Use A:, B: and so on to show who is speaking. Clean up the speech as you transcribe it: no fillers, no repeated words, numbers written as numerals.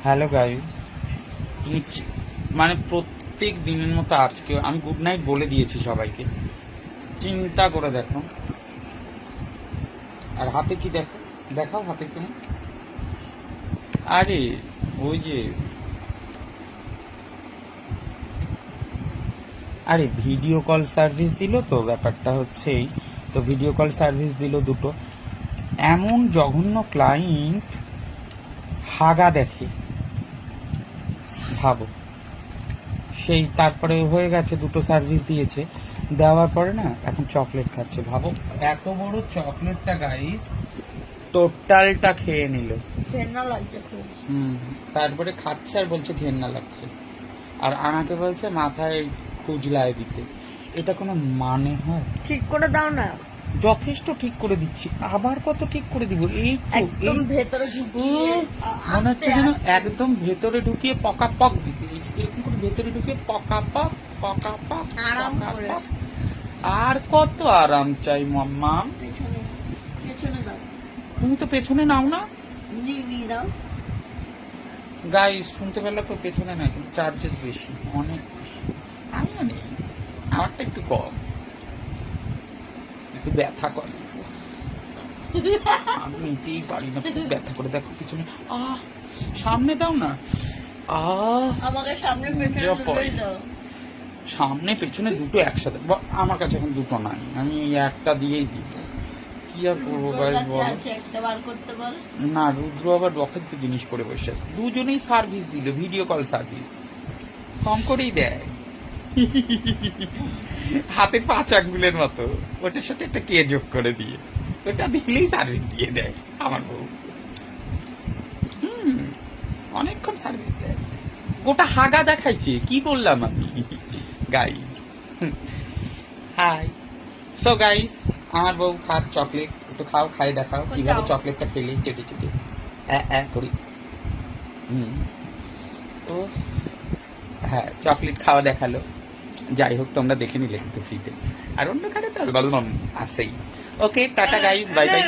A: Hello guys, মানে প্রত্যেক দিনের মতো আজকে আমি গুড নাইট বলে দিয়েছি সবাইকে। চিন্তা করে দেখো, আর হাতে কি দেখো, দেখাও হাতে কেমন। আরে ওই যে আরে ভিডিও কল সার্ভিস দিল, তো ব্যাপারটা হচ্ছে এই, তো ভিডিও কল সার্ভিস দিল দুটো। এমন জঘন্য ক্লায়েন্ট হাগা দেখে, ভাবো। সেই তারপরে হয়ে গেছে, দুটো সার্ভিস দিয়েছে, দেওয়ার পরে না এখন চকলেট খাচ্ছে। ভাবো, এত বড় চকলেটটা গাইস টোটালটা খেয়ে নিল।
B: ঘেন্না লাগছে খুব।
A: তারপরে খাচ্ছে আর বলছে ঘেন্না লাগছে, আর আমাকে বলছে মাথায় খুজলায় দিতে। এটা কোনো মানে হয়?
B: ঠিক করে দাও না।
A: যথেষ্ট ঠিক করে দিচ্ছি, আবার কত ঠিক করে দিব? এই তো
B: একদম ভেতরে ঢুকিয়ে
A: মনে হচ্ছে যেন একদম ভেতরে ঢুকিয়ে পকা পক দিতে, এরকম করে ভেতরে ঢুকিয়ে পকা পক পকা পক
B: আরাম করে।
A: আর কত আরাম চাই মাম্মা?
B: পেছনে পেছনে দাও।
A: তুমি তো পেছনে নাও না
B: নিয়ে দাও।
A: গাইস, শুনতে পেলে তো পেছনে না, কিন্তু চার্জেস বেশি, অনেক বেশি। আমিও নেই, আমারটা একটু কম, একটু ব্যথা করে। আমি নিতেই পারি না, খুব ব্যথা করে। দেখো পিছনে, সামনে দাও না।
B: আমাকে সামনে পেছনে দুটোই দাও।
A: সামনে পেছনে দুটো একসাথে। আমার কাছে এখন দুটো নাই, আমি এই একটা দিয়েই দিই। কি আর করবো গাইস বল।
B: একটা বার করতে বল
A: না, রুদ্র আবার বখাদ্য জিনিস করে বসে আছে। দুজনেই সার্ভিস দিল, ভিডিও কল সার্ভিস কম করেই দেয়। হাতে 5 আঙ্গুলের মতো, ওটার সাথে একটা কে যোগ করে দিয়ে, ওটা দিলেই সার্ভিস দিয়ে দেয় আমার বউ। অনেকক্ষণ সার্ভিস দেয়। গোটা হাগা দেখাইছে, কি বললাম আমি গাইস। হাই। সো গাইস, আমার বউ খাত চকলেট, একটু খাও, খাই দেখাও কিভাবে চকলেটটা খেলি চেটে চেটে করি। ও হ্যাঁ, চকলেট খাওয়া দেখালো। যাই হোক, তোমরা দেখে নিলে কিন্তু ফ্রিতে, আর অন্য খানে তো বললাম আসেই। ওকে, টাটা গাইস, বাই বাই।